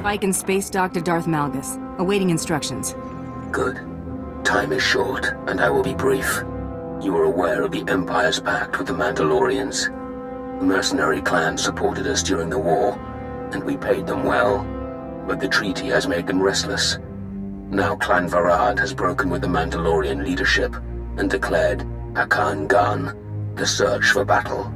Viking space dock to Darth Malgus, awaiting instructions. Good. Time is short, and I will be brief. You are aware of the Empire's pact with the Mandalorians. The mercenary clan supported us during the war, and we paid them well. But the treaty has made them restless. Now Clan Varad has broken with the Mandalorian leadership and declared Hakan Gan, the search for battle.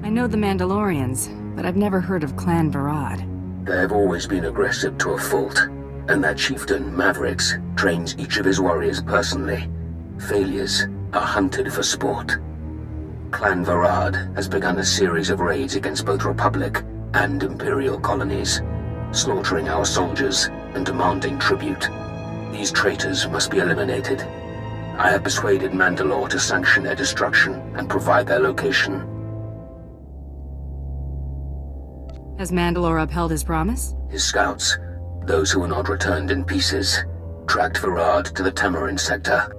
I know the Mandalorians, but I've never heard of Clan Varad. They have always been aggressive to a fault, and their chieftain, Mavericks, trains each of his warriors personally. Failures are hunted for sport. Clan Varad has begun a series of raids against both Republic and Imperial colonies, slaughtering our soldiers and demanding tribute. These traitors must be eliminated. I have persuaded Mandalore to sanction their destruction and provide their location. Has Mandalore upheld his promise? His scouts, those who were not returned in pieces, tracked Varad to the Tamarin sector.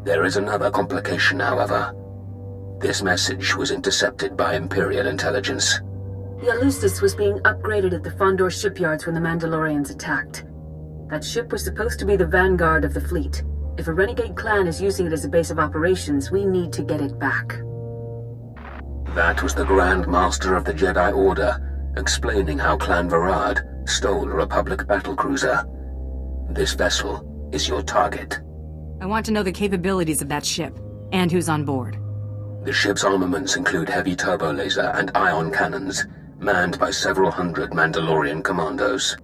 There is another complication, however. This message was intercepted by Imperial intelligence. The Alucis was being upgraded at the Fondor shipyards when the Mandalorians attacked. That ship was supposed to be the vanguard of the fleet. If a renegade clan is using it as a base of operations, we need to get it back. That was the Grand Master of the Jedi Order, explaining how Clan Varad stole a Republic battlecruiser. This vessel is your target. I want to know the capabilities of that ship, and who's on board. The ship's armaments include heavy turbo laser and ion cannons, manned by several hundred Mandalorian commandos.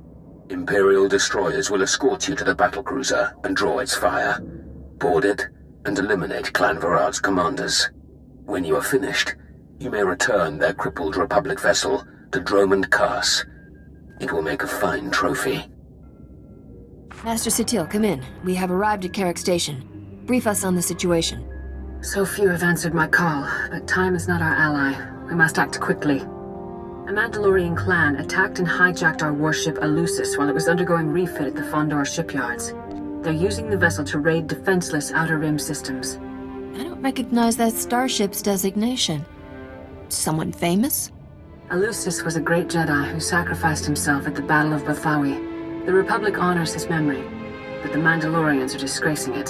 Imperial destroyers will escort you to the battlecruiser and draw its fire. Board it, and eliminate Clan Varad's commanders. When you are finished, you may return their crippled Republic vessel to Dromund Kaas. It will make a fine trophy. Master Satil, come in. We have arrived at Carrick Station. Brief us on the situation. So few have answered my call, but time is not our ally. We must act quickly. A Mandalorian clan attacked and hijacked our warship Alucis while it was undergoing refit at the Fondor shipyards. They're using the vessel to raid defenseless Outer Rim systems. I don't recognize that starship's designation. Someone famous? Alucis was a great Jedi who sacrificed himself at the Battle of Bothawi. The Republic honors his memory, but the Mandalorians are disgracing it.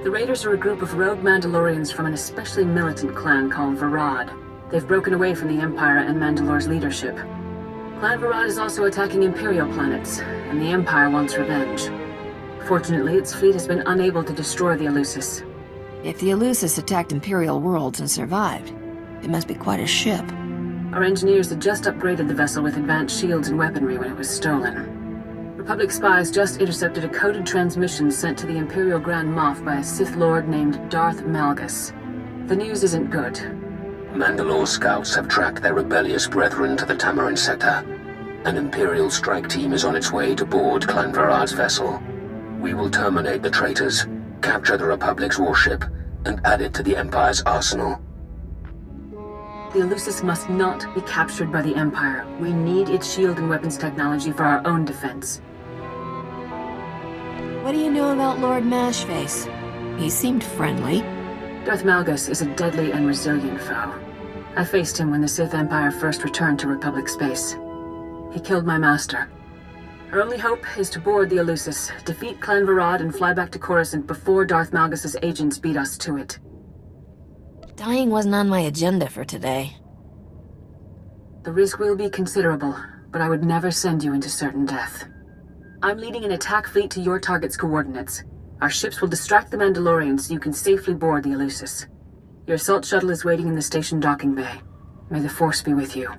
The Raiders are a group of rogue Mandalorians from an especially militant clan called Varad. They've broken away from the Empire and Mandalore's leadership. Clan Varad is also attacking Imperial planets, and the Empire wants revenge. Fortunately, its fleet has been unable to destroy the Alucis. If the Alucis attacked Imperial worlds and survived, it must be quite a ship. Our engineers had just upgraded the vessel with advanced shields and weaponry when it was stolen. Republic spies just intercepted a coded transmission sent to the Imperial Grand Moff by a Sith Lord named Darth Malgus. The news isn't good. Mandalore scouts have tracked their rebellious brethren to the Tamarin sector. An Imperial strike team is on its way to board Clan Varad's vessel. We will terminate the traitors, capture the Republic's warship, and add it to the Empire's arsenal. The Alucis must not be captured by the Empire. We need its shield and weapons technology for our own defense. What do you know about Lord Mashface? He seemed friendly. Darth Malgus is a deadly and resilient foe. I faced him when the Sith Empire first returned to Republic space. He killed my master. Our only hope is to board the Alucis, defeat Clan Varad, and fly back to Coruscant before Darth Malgus's agents beat us to it. Dying wasn't on my agenda for today. The risk will be considerable, but I would never send you into certain death. I'm leading an attack fleet to your target's coordinates. Our ships will distract the Mandalorians so you can safely board the Alucis. Your assault shuttle is waiting in the station docking bay. May the Force be with you.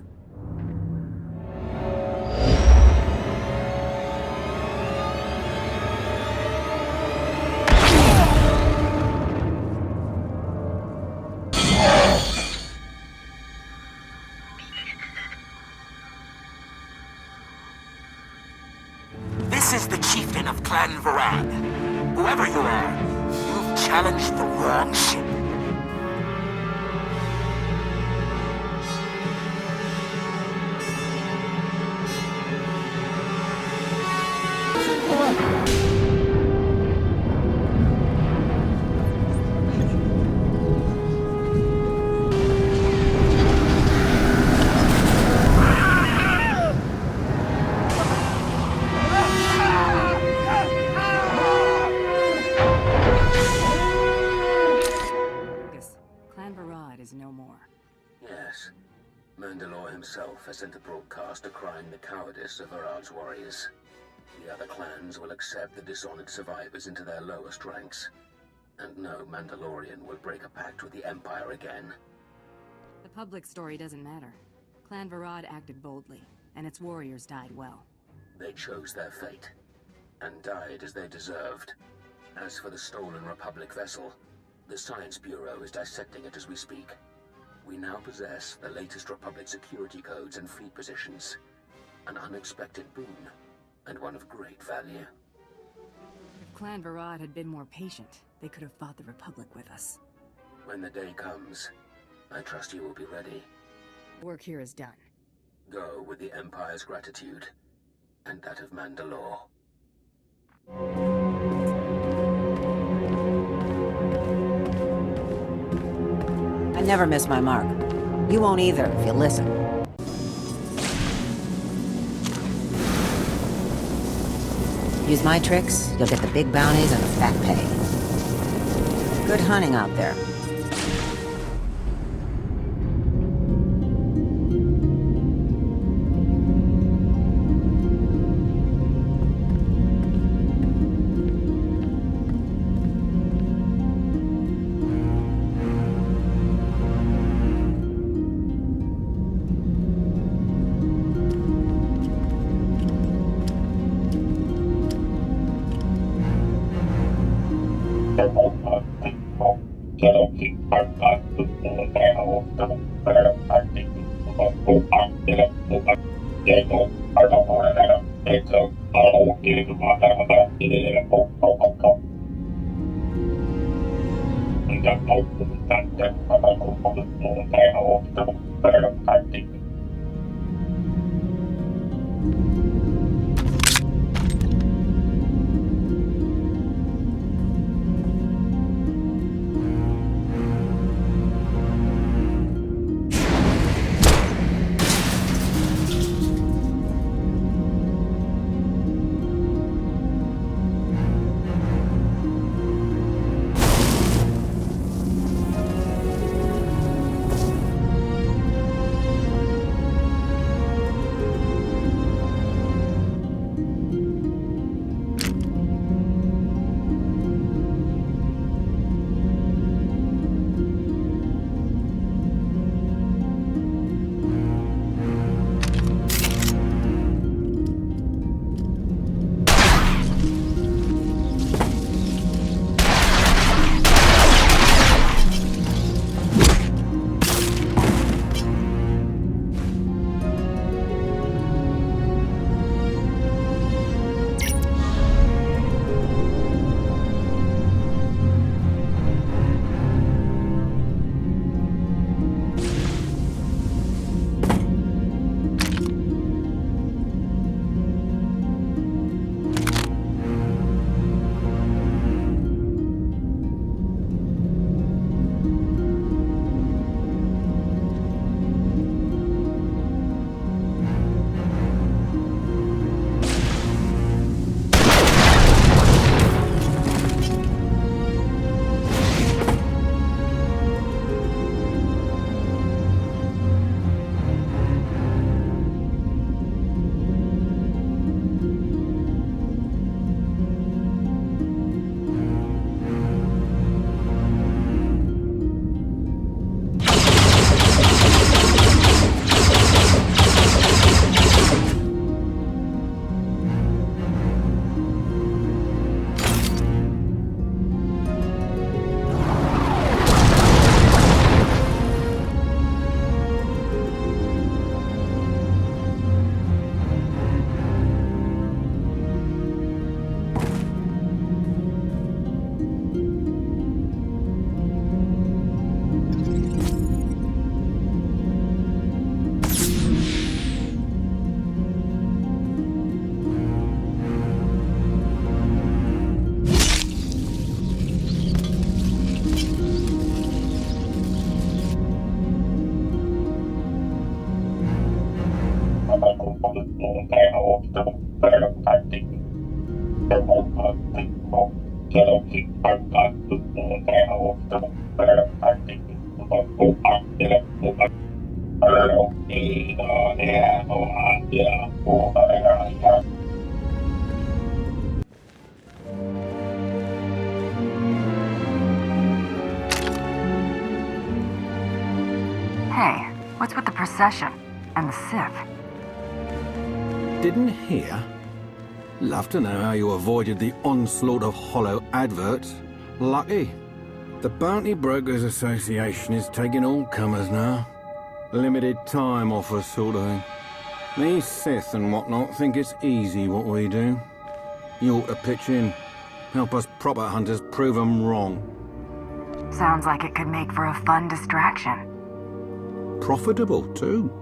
This is the chieftain of Clan Varad. Whoever you are, you've challenged the wrong ship. is no more. Yes. Mandalore himself has sent a broadcast decrying the cowardice of Varad's warriors. The other clans will accept the dishonored survivors into their lowest ranks. And no Mandalorian will break a pact with the Empire again. The public story doesn't matter. Clan Varad acted boldly, and its warriors died well. They chose their fate, and died as they deserved. As for the stolen Republic vessel, the Science Bureau is dissecting it as we speak. We now possess the latest Republic security codes and fleet positions. An unexpected boon, and one of great value. If Clan Varad had been more patient, they could have fought the Republic with us. When the day comes, I trust you will be ready. Work here is done. Go with the Empire's gratitude, and that of Mandalore. I never miss my mark. You won't either if you listen. Use my tricks, you'll get the big bounties and the fat pay. Good hunting out there. Thank you. Hey, what's with the procession? And the Sith? Didn't hear? Love to know how you avoided the onslaught of hollow adverts. Lucky. The Bounty Brokers Association is taking all comers now. Limited time offers sort of thing. These Sith and whatnot think it's easy what we do. You ought to pitch in. Help us proper hunters prove them wrong. Sounds like it could make for a fun distraction. Profitable, too.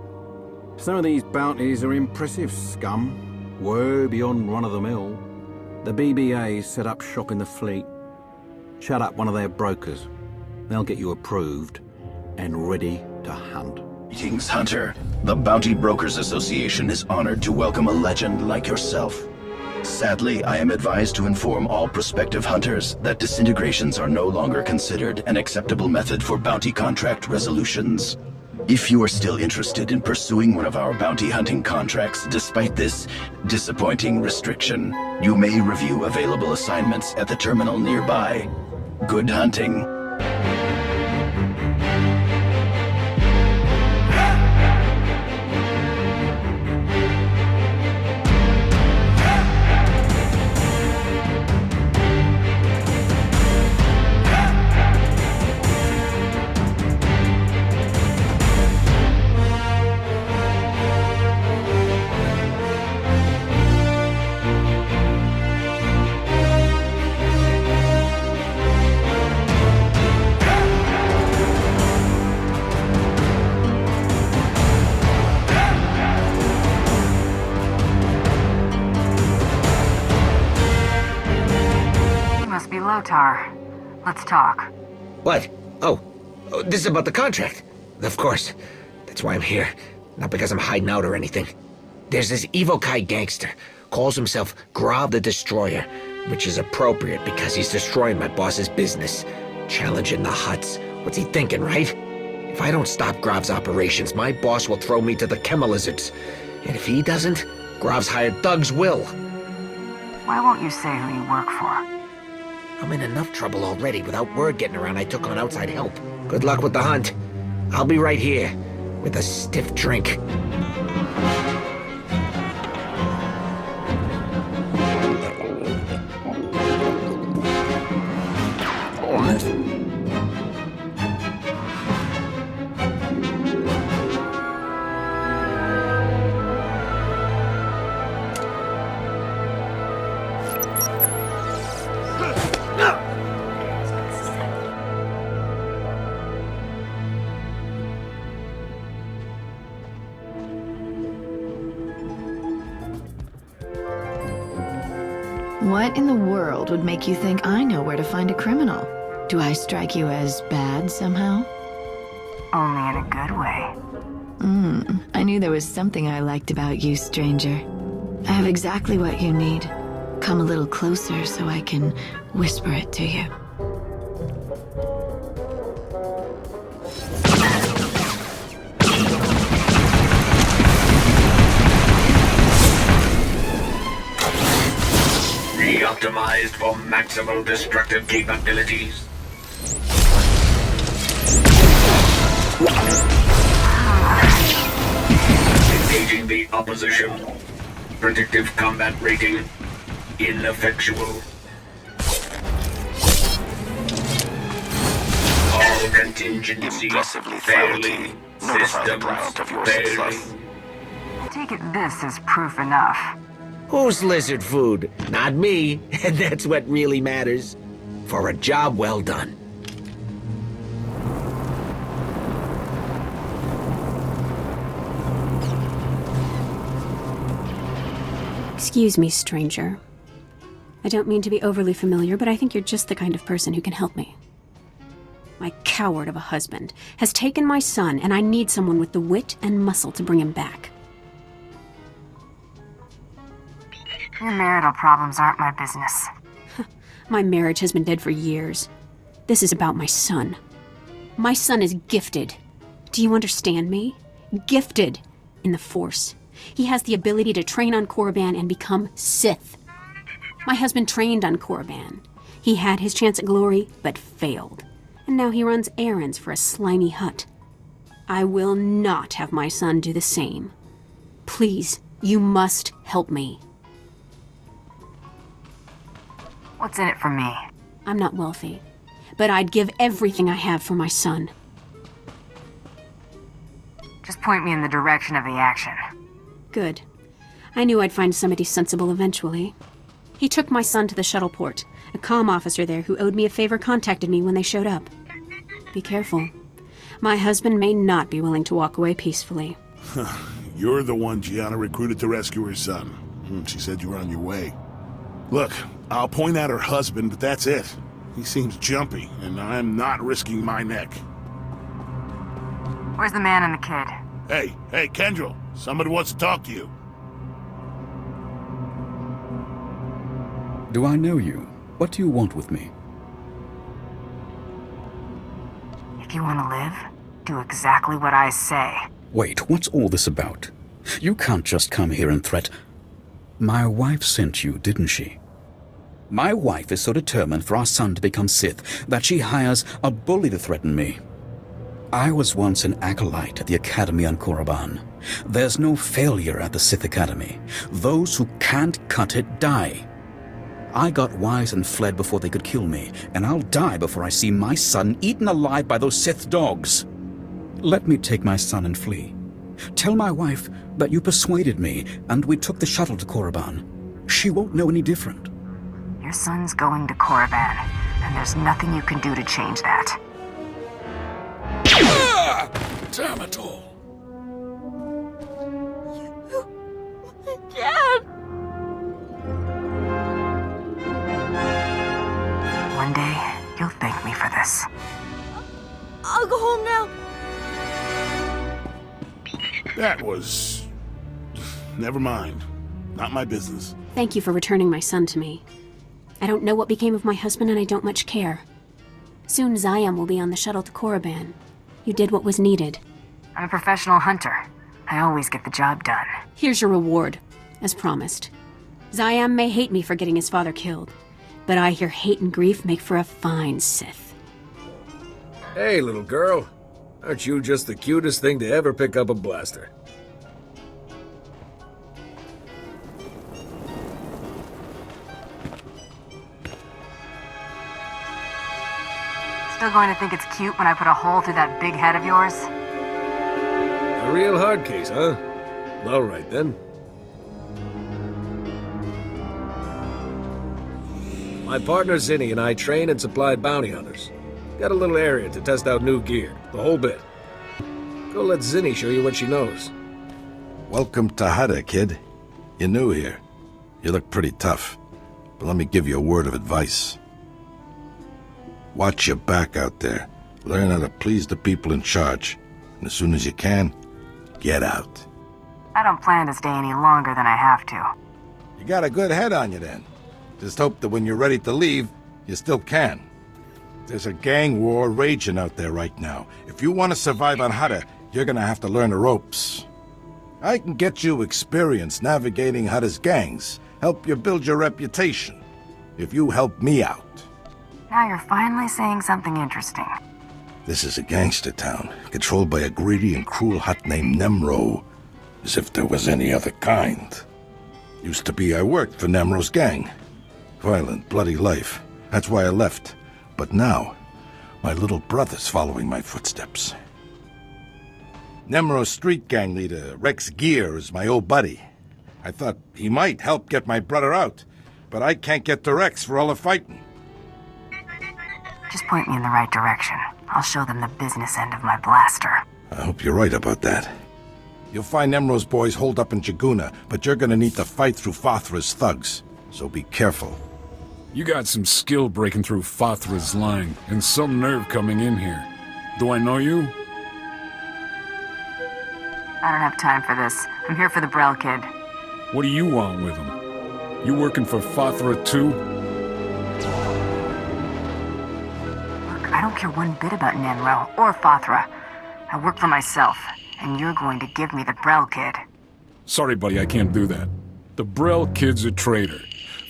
Some of these bounties are impressive scum, way beyond run-of-the-mill. The BBA set up shop in the fleet. Chat up one of their brokers. They'll get you approved and ready to hunt. Greetings, Hunter. The Bounty Brokers Association is honored to welcome a legend like yourself. Sadly, I am advised to inform all prospective hunters that disintegrations are no longer considered an acceptable method for bounty contract resolutions. If you are still interested in pursuing one of our bounty hunting contracts despite this disappointing restriction, you may review available assignments at the terminal nearby. Good hunting. Lotar. Let's talk. What? Oh, this is about the contract. Of course. That's why I'm here. Not because I'm hiding out or anything. There's this Evokai gangster. Calls himself Grav the Destroyer, which is appropriate because he's destroying my boss's business. Challenging the Hutts. What's he thinking, right? If I don't stop Grav's operations, my boss will throw me to the Chemelizards. And if he doesn't, Grav's hired thugs will. Why won't you say who you work for? I'm in enough trouble already without word getting around I took on outside help. Good luck with the hunt. I'll be right here with a stiff drink. What in the world would make you think I know where to find a criminal? Do I strike you as bad somehow? Only in a good way. I knew there was something I liked about you, stranger. I have exactly what you need. Come a little closer so I can whisper it to you. Re-optimized for maximum destructive capabilities. Engaging the opposition. Predictive combat rating ineffectual. All contingencies Impressively failing. Notify the client of your success. Take it this is proof enough. Who's lizard food? Not me. And that's what really matters. For a job well done. Excuse me, stranger. I don't mean to be overly familiar, but I think you're just the kind of person who can help me. My coward of a husband has taken my son, and I need someone with the wit and muscle to bring him back. Your marital problems aren't my business. My marriage has been dead for years. This is about my son. My son is gifted. Do you understand me? Gifted in the Force. He has the ability to train on Korriban and become Sith. My husband trained on Korriban. He had his chance at glory, but failed. And now he runs errands for a slimy Hutt. I will not have my son do the same. Please, you must help me. What's in it for me? I'm not wealthy, but I'd give everything I have for my son. Just point me in the direction of the action. Good. I knew I'd find somebody sensible eventually. He took my son to the shuttle port. A comm officer there who owed me a favor contacted me when they showed up. Be careful. My husband may not be willing to walk away peacefully. You're the one Gianna recruited to rescue her son. She said you were on your way. Look, I'll point out her husband, but that's it. He seems jumpy, and I'm not risking my neck. Where's the man and the kid? Hey, Kendrell. Somebody wants to talk to you. Do I know you? What do you want with me? If you want to live, do exactly what I say. Wait, what's all this about? You can't just come here and threat... My wife sent you, didn't she? My wife is so determined for our son to become Sith that she hires a bully to threaten me. I was once an acolyte at the Academy on Korriban. There's no failure at the Sith Academy. Those who can't cut it die. I got wise and fled before they could kill me, and I'll die before I see my son eaten alive by those Sith dogs. Let me take my son and flee. Tell my wife that you persuaded me, and we took the shuttle to Korriban. She won't know any different. Your son's going to Korriban, and there's nothing you can do to change that. Damn it all. Dad! One day, you'll thank me for this. I'll go home now. That was... Never mind. Not my business. Thank you for returning my son to me. I don't know what became of my husband, and I don't much care. Soon Zayam will be on the shuttle to Korriban. You did what was needed. I'm a professional hunter. I always get the job done. Here's your reward, as promised. Zayam may hate me for getting his father killed, but I hear hate and grief make for a fine Sith. Hey, little girl. Aren't you just the cutest thing to ever pick up a blaster? Still going to think it's cute when I put a hole through that big head of yours? A real hard case, huh? All right, then. My partner Zinni and I train and supply bounty hunters. Got a little area to test out new gear, the whole bit. Go let Zinni show you what she knows. Welcome to Hutta, kid. You're new here. You look pretty tough, but let me give you a word of advice. Watch your back out there. Learn how to please the people in charge. And as soon as you can, get out. I don't plan to stay any longer than I have to. You got a good head on you then. Just hope that when you're ready to leave, you still can. There's a gang war raging out there right now. If you want to survive on Hutta, you're gonna have to learn the ropes. I can get you experience navigating Hutta's gangs, help you build your reputation, if you help me out. Now you're finally saying something interesting. This is a gangster town, controlled by a greedy and cruel Hutt named Nemro. As if there was any other kind. Used to be I worked for Nemro's gang. Violent, bloody life. That's why I left. But now, my little brother's following my footsteps. Nemro's street gang leader, Rex Gear, is my old buddy. I thought he might help get my brother out, but I can't get to Rex for all the fighting. Just point me in the right direction. I'll show them the business end of my blaster. I hope you're right about that. You'll find Nemro's boys holed up in Jaguna, but you're gonna need to fight through Fathra's thugs, so be careful. You got some skill breaking through Fathra's line, and some nerve coming in here. Do I know you? I don't have time for this. I'm here for the Brel kid. What do you want with him? You working for Fathra too? Look, I don't care one bit about Nemro or Fathra. I work for myself, and you're going to give me the Brel kid. Sorry, buddy, I can't do that. The Brel kid's a traitor.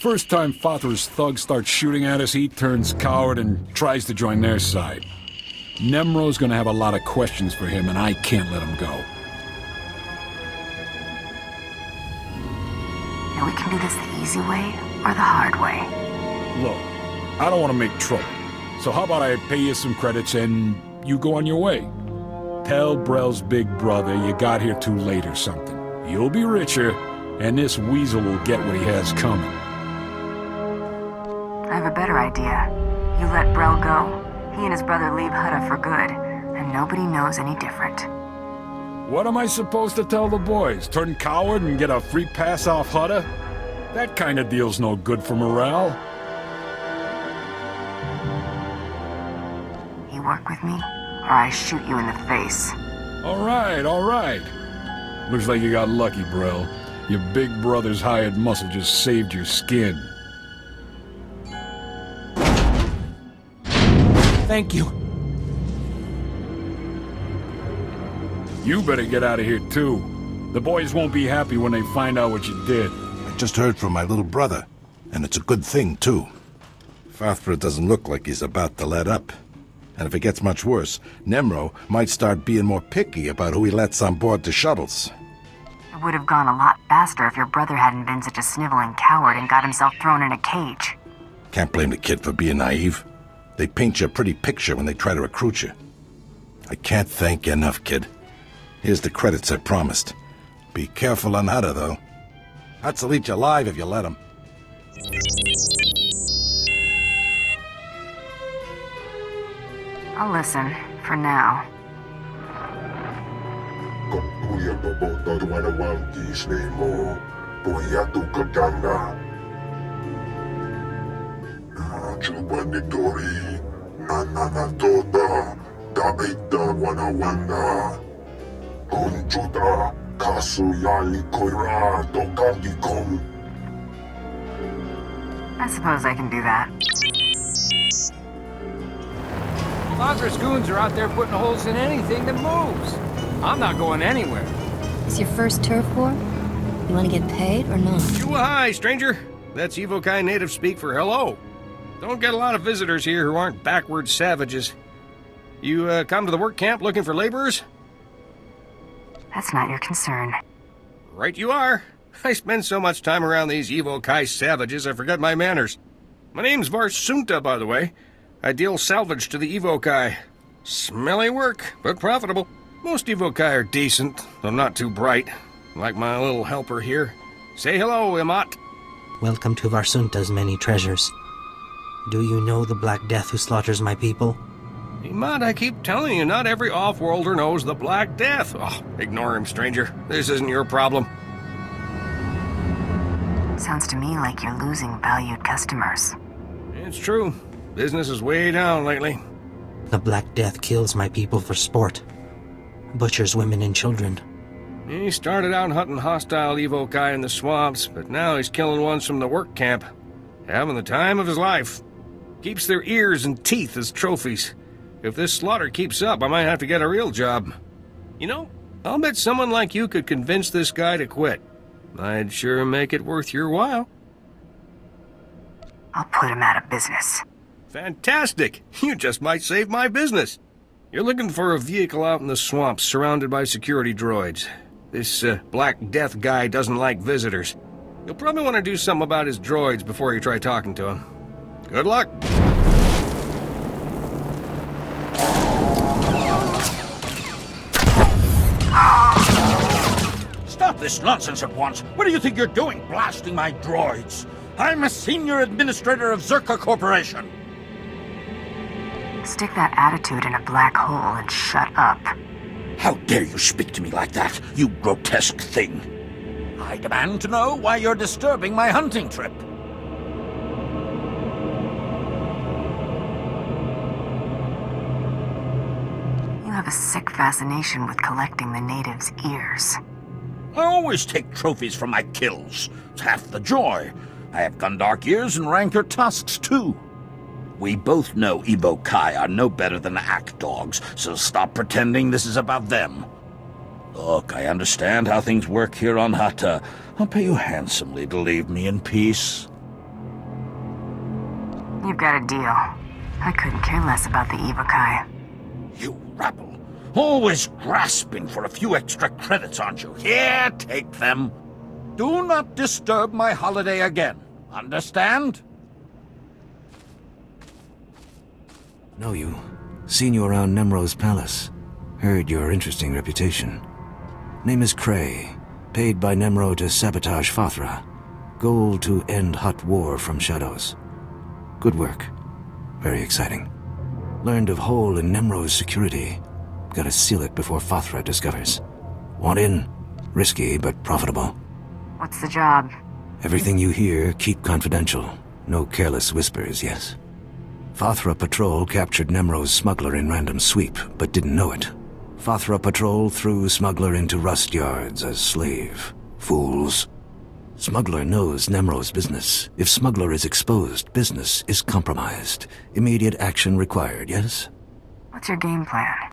First time Fathra's thugs start shooting at us, he turns coward and tries to join their side. Nemro's gonna have a lot of questions for him, and I can't let him go. And we can do this the easy way or the hard way. Look, I don't want to make trouble. So how about I pay you some credits and you go on your way? Tell Brel's big brother you got here too late or something. You'll be richer, and this weasel will get what he has coming. I have a better idea. You let Brel go, he and his brother leave Hutta for good, and nobody knows any different. What am I supposed to tell the boys? Turn coward and get a free pass off Hutta? That kind of deal's no good for morale. You work with me, or I shoot you in the face. All right. Looks like you got lucky, Brel. Your big brother's hired muscle just saved your skin. Thank you. You better get out of here, too. The boys won't be happy when they find out what you did. I just heard from my little brother, and it's a good thing, too. Fathra doesn't look like he's about to let up. And if it gets much worse, Nemro might start being more picky about who he lets on board the shuttles. It would have gone a lot faster if your brother hadn't been such a sniveling coward and got himself thrown in a cage. Can't blame the kid for being naive. They paint you a pretty picture when they try to recruit you. I can't thank you enough, kid. Here's the credits I promised. Be careful on Hutta, though. Hutt'll eat you alive if you let him. I'll listen, for now. I suppose I can do that. Fathra's goons are out there putting holes in anything that moves. I'm not going anywhere. It's your first turf war? You want to get paid or not? Hi, stranger. That's Evokai native speak for hello. Don't get a lot of visitors here who aren't backward savages. You come to the work camp looking for laborers? That's not your concern. Right you are. I spend so much time around these Evokai savages I forgot my manners. My name's Varsunta, by the way. I deal salvage to the Evokai. Smelly work, but profitable. Most Evokai are decent, though not too bright. Like my little helper here. Say hello, Imat. Welcome to Varsunta's many treasures. Do you know the Black Death who slaughters my people? Imat, I keep telling you, not every off-worlder knows the Black Death. Oh, ignore him, stranger. This isn't your problem. Sounds to me like you're losing valued customers. It's true. Business is way down lately. The Black Death kills my people for sport. Butchers women and children. He started out hunting hostile Evokai in the swamps, but now he's killing ones from the work camp. Having the time of his life. Keeps their ears and teeth as trophies. If this slaughter keeps up, I might have to get a real job. You know, I'll bet someone like you could convince this guy to quit. I'd sure make it worth your while. I'll put him out of business. Fantastic! You just might save my business. You're looking for a vehicle out in the swamps surrounded by security droids. This Black Death guy doesn't like visitors. You'll probably want to do something about his droids before you try talking to him. Good luck! Stop this nonsense at once! What do you think you're doing, blasting my droids? I'm a senior administrator of Zerka Corporation. Stick that attitude in a black hole and shut up. How dare you speak to me like that, you grotesque thing? I demand to know why you're disturbing my hunting trip. You have a sick fascination with collecting the natives' ears. I always take trophies from my kills. It's half the joy. I have Gundark ears and rancor tusks, too. We both know Evokai are no better than act dogs, so stop pretending this is about them. Look, I understand how things work here on Hutta. I'll pay you handsomely to leave me in peace. You've got a deal. I couldn't care less about the Evokai. You rabble. Always grasping for a few extra credits, aren't you? Here, take them. Do not disturb my holiday again. Understand? Know you. Seen you around Nemro's palace. Heard your interesting reputation. Name is Cray. Paid by Nemro to sabotage Fathra. Goal to end Hutt war from shadows. Good work. Very exciting. Learned of hole in Nemro's security. Gotta seal it before Fathra discovers. Want in? Risky, but profitable. What's the job? Everything you hear, keep confidential. No careless whispers, yes? Fathra Patrol captured Nemro's smuggler in random sweep, but didn't know it. Fathra Patrol threw smuggler into rust yards as slave. Fools. Smuggler knows Nemro's business. If smuggler is exposed, business is compromised. Immediate action required, yes? What's your game plan?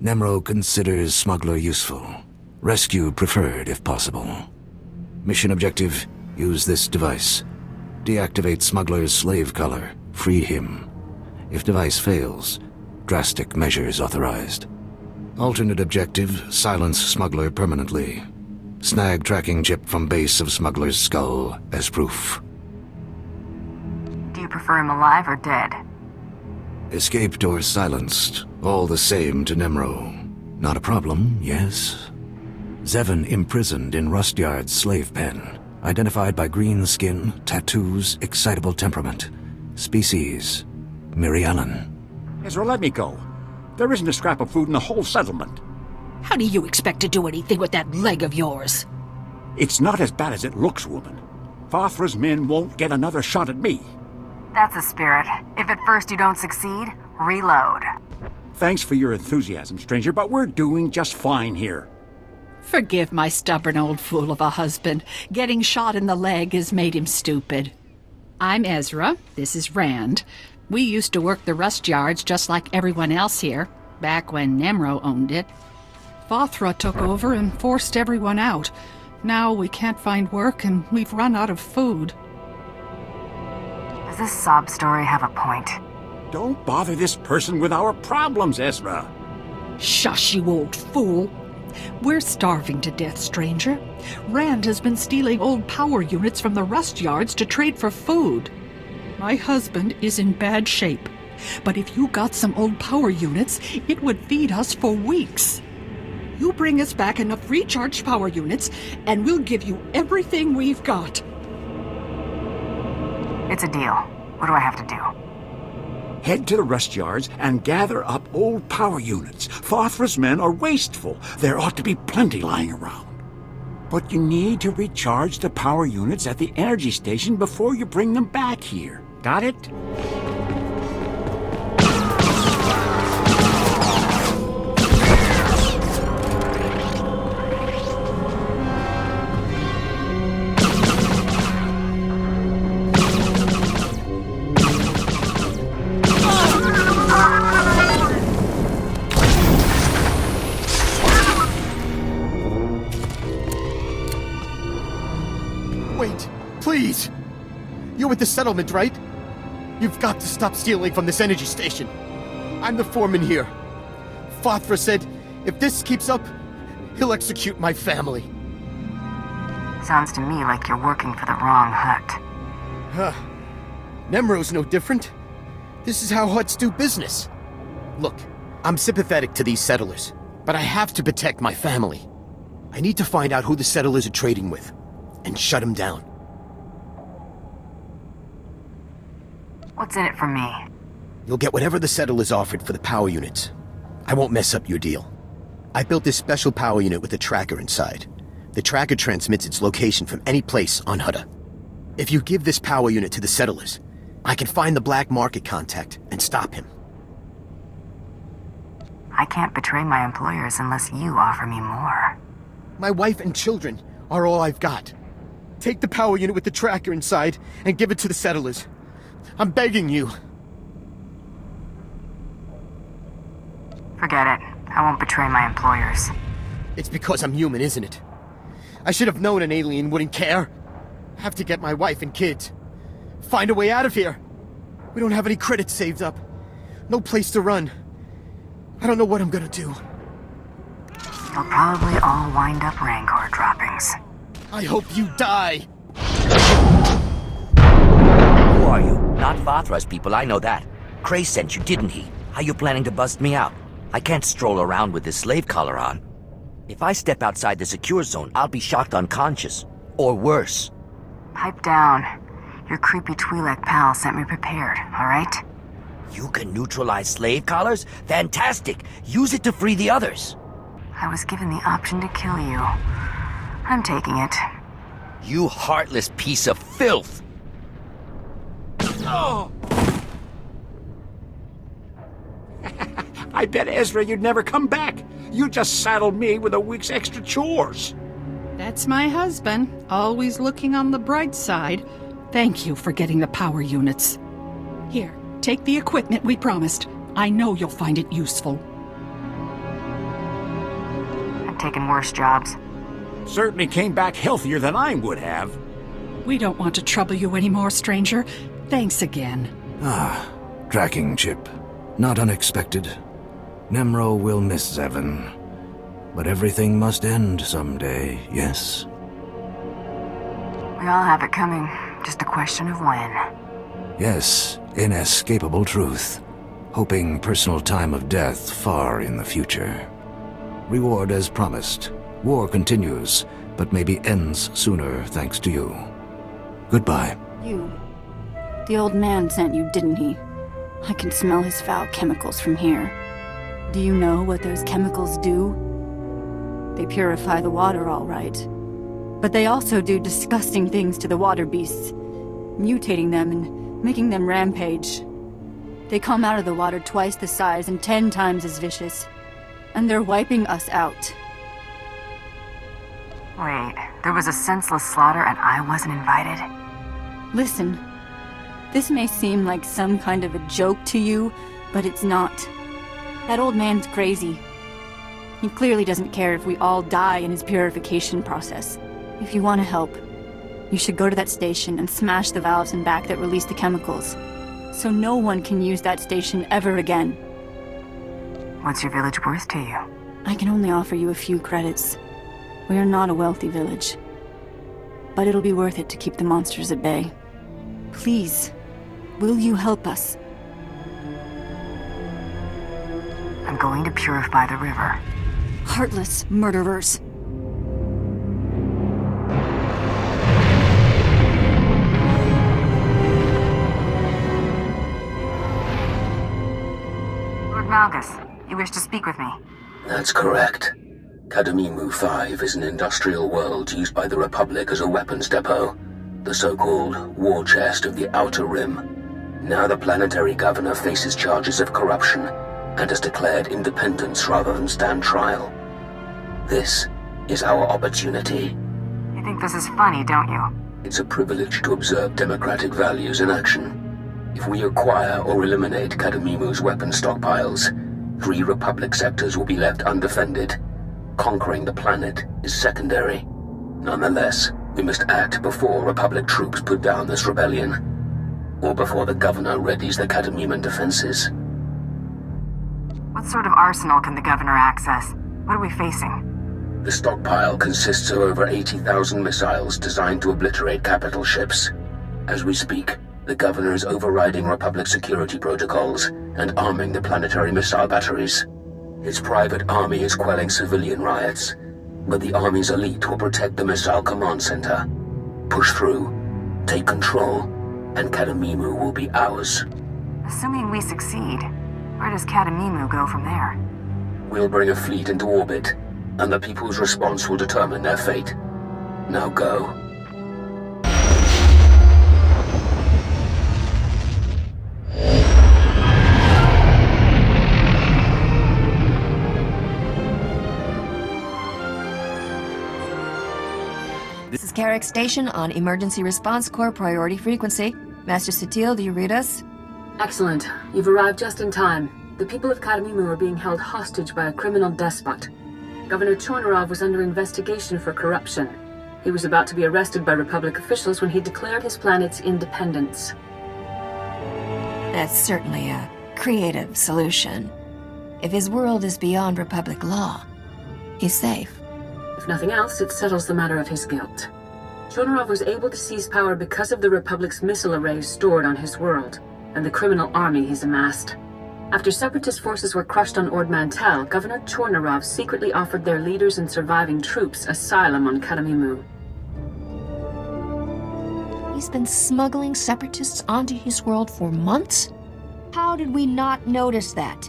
Nemro considers smuggler useful. Rescue preferred, if possible. Mission objective, use this device. Deactivate smuggler's slave collar. Free him. If device fails, drastic measures authorized. Alternate objective, silence smuggler permanently. Snag tracking chip from base of smuggler's skull as proof. Do you prefer him alive or dead? Escaped or silenced, all the same to Nemro. Not a problem, yes? Zevon imprisoned in Rustyard's slave pen. Identified by green skin, tattoos, excitable temperament. Species, Mirialan. Ezra, let me go. There isn't a scrap of food in the whole settlement. How do you expect to do anything with that leg of yours? It's not as bad as it looks, woman. Fathra's men won't get another shot at me. That's the spirit. If at first you don't succeed, reload. Thanks for your enthusiasm, stranger, but we're doing just fine here. Forgive my stubborn old fool of a husband. Getting shot in the leg has made him stupid. I'm Ezra. This is Rand. We used to work the rust yards just like everyone else here, back when Nemro owned it. Fathra took over and forced everyone out. Now we can't find work and we've run out of food. Does this sob story have a point? Don't bother this person with our problems, Ezra. Shush, you old fool. We're starving to death, stranger. Rand has been stealing old power units from the rust yards to trade for food. My husband is in bad shape, but if you got some old power units, it would feed us for weeks. You bring us back enough recharged power units, and we'll give you everything we've got. It's a deal. What do I have to do? Head to the rust yards and gather up old power units. Fathra's men are wasteful. There ought to be plenty lying around. But you need to recharge the power units at the energy station before you bring them back here. Got it? Wait, please! You're with the settlement, right? You've got to stop stealing from this energy station. I'm the foreman here. Fathra said, if this keeps up, he'll execute my family. Sounds to me like you're working for the wrong Hutt. Huh. Nemro's no different. This is how Hutts do business. Look, I'm sympathetic to these settlers, but I have to protect my family. I need to find out who the settlers are trading with, and shut them down. What's in it for me? You'll get whatever the settlers offered for the power units. I won't mess up your deal. I built this special power unit with a tracker inside. The tracker transmits its location from any place on Hutta. If you give this power unit to the settlers, I can find the black market contact and stop him. I can't betray my employers unless you offer me more. My wife and children are all I've got. Take the power unit with the tracker inside and give it to the settlers. I'm begging you. Forget it. I won't betray my employers. It's because I'm human, isn't it? I should have known an alien wouldn't care. I have to get my wife and kids. Find a way out of here. We don't have any credits saved up. No place to run. I don't know what I'm gonna do. You'll probably all wind up Rancor droppings. I hope you die! Who are you? Not Vathra's people, I know that. Cray sent you, didn't he? How you planning to bust me out? I can't stroll around with this slave collar on. If I step outside the secure zone, I'll be shocked unconscious. Or worse. Pipe down. Your creepy Twi'lek pal sent me prepared, alright? You can neutralize slave collars? Fantastic! Use it to free the others. I was given the option to kill you. I'm taking it. You heartless piece of filth! Oh! I bet, Ezra, you'd never come back. You just saddled me with a week's extra chores. That's my husband, always looking on the bright side. Thank you for getting the power units. Here, take the equipment we promised. I know you'll find it useful. I've taken worse jobs. Certainly came back healthier than I would have. We don't want to trouble you anymore, stranger. Thanks again. Ah, tracking chip. Not unexpected. Nemro will miss Zevon. But everything must end someday, yes? We all have it coming. Just a question of when. Yes, inescapable truth. Hoping personal time of death far in the future. Reward as promised. War continues, but maybe ends sooner thanks to you. Goodbye. You. The old man sent you, didn't he? I can smell his foul chemicals from here. Do you know what those chemicals do? They purify the water, all right. But they also do disgusting things to the water beasts, mutating them and making them rampage. They come out of the water twice the size and 10 times as vicious. And they're wiping us out. Wait, there was a senseless slaughter and I wasn't invited? Listen, this may seem like some kind of a joke to you, but it's not. That old man's crazy. He clearly doesn't care if we all die in his purification process. If you want to help, you should go to that station and smash the valves in back that release the chemicals, so no one can use that station ever again. What's your village worth to you? I can only offer you a few credits. We are not a wealthy village. But it'll be worth it to keep the monsters at bay. Please, will you help us? I'm going to purify the river. Heartless murderers. Lord Malgus, you wish to speak with me? That's correct. Kadamimu 5 is an industrial world used by the Republic as a weapons depot. The so-called war chest of the Outer Rim. Now the planetary governor faces charges of corruption and has declared independence rather than stand trial. This is our opportunity. You think this is funny, don't you? It's a privilege to observe democratic values in action. If we acquire or eliminate Kadamimu's weapon stockpiles, 3 Republic sectors will be left undefended. Conquering the planet is secondary. Nonetheless, we must act before Republic troops put down this rebellion, or before the governor readies the Kadamiman defenses. What sort of arsenal can the governor access? What are we facing? The stockpile consists of over 80,000 missiles designed to obliterate capital ships. As we speak, the governor is overriding Republic security protocols and arming the planetary missile batteries. His private army is quelling civilian riots, but the army's elite will protect the missile command center. Push through, take control, and Kadamimu will be ours. Assuming we succeed, where does Kadamimu go from there? We'll bring a fleet into orbit, and the people's response will determine their fate. Now go. This is Carrick Station on Emergency Response Corps priority frequency. Master Satil, do you read us? Excellent. You've arrived just in time. The people of Kadamimu are being held hostage by a criminal despot. Governor Chornorov was under investigation for corruption. He was about to be arrested by Republic officials when he declared his planet's independence. That's certainly a creative solution. If his world is beyond Republic law, he's safe. If nothing else, it settles the matter of his guilt. Chornorov was able to seize power because of the Republic's missile arrays stored on his world, and the criminal army he's amassed. After Separatist forces were crushed on Ord Mantell, Governor Chornorov secretly offered their leaders and surviving troops asylum on Kadamimu. He's been smuggling Separatists onto his world for months? How did we not notice that?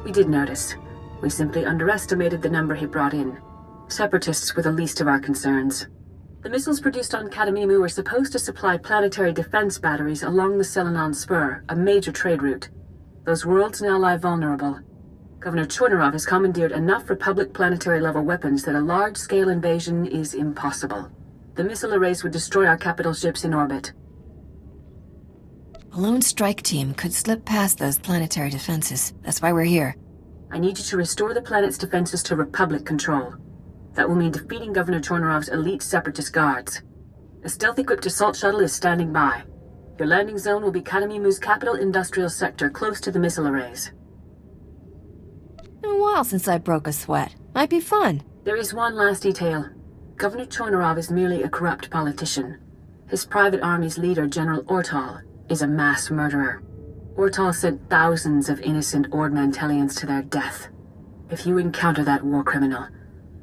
We did notice. We simply underestimated the number he brought in. Separatists were the least of our concerns. The missiles produced on Kadamimu were supposed to supply planetary defense batteries along the Selenon Spur, a major trade route. Those worlds now lie vulnerable. Governor Chornorov has commandeered enough Republic planetary-level weapons that a large-scale invasion is impossible. The missile arrays would destroy our capital ships in orbit. A lone strike team could slip past those planetary defenses. That's why we're here. I need you to restore the planet's defenses to Republic control. That will mean defeating Governor Chornorov's elite Separatist guards. A stealth-equipped assault shuttle is standing by. Your landing zone will be Kadamimu's capital industrial sector, close to the missile arrays. Been a while since I broke a sweat. Might be fun. There is one last detail. Governor Chornorov is merely a corrupt politician. His private army's leader, General Ortal, is a mass murderer. Ortal sent thousands of innocent Ord Mantellians to their death. If you encounter that war criminal,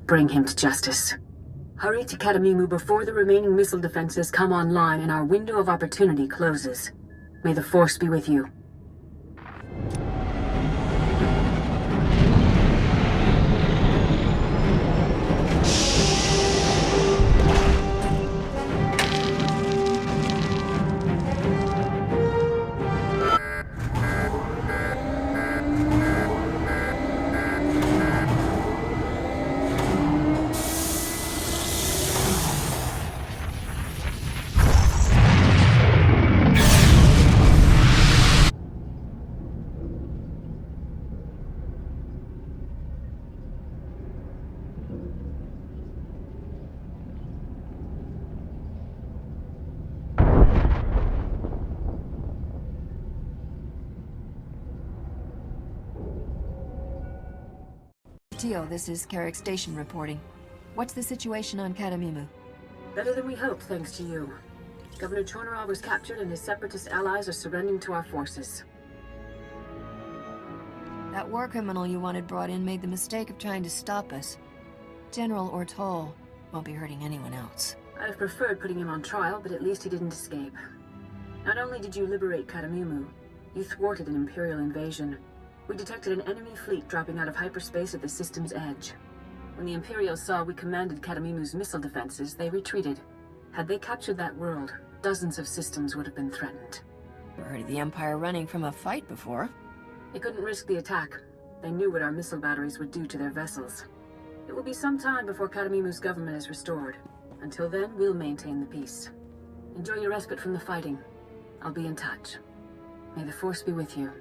bring him to justice. Hurry to Kadamimu before the remaining missile defenses come online and our window of opportunity closes. May the Force be with you. Teal, this is Carrick Station reporting. What's the situation on Kadamimu? Better than we hoped, thanks to you. Governor Chornorov was captured and his Separatist allies are surrendering to our forces. That war criminal you wanted brought in made the mistake of trying to stop us. General Ortal won't be hurting anyone else. I'd have preferred putting him on trial, but at least he didn't escape. Not only did you liberate Kadamimu, you thwarted an Imperial invasion. We detected an enemy fleet dropping out of hyperspace at the system's edge. When the Imperials saw we commanded Kadamimu's missile defenses, they retreated. Had they captured that world, dozens of systems would have been threatened. Never heard of the Empire running from a fight before. They couldn't risk the attack. They knew what our missile batteries would do to their vessels. It will be some time before Kadamimu's government is restored. Until then, we'll maintain the peace. Enjoy your respite from the fighting. I'll be in touch. May the Force be with you.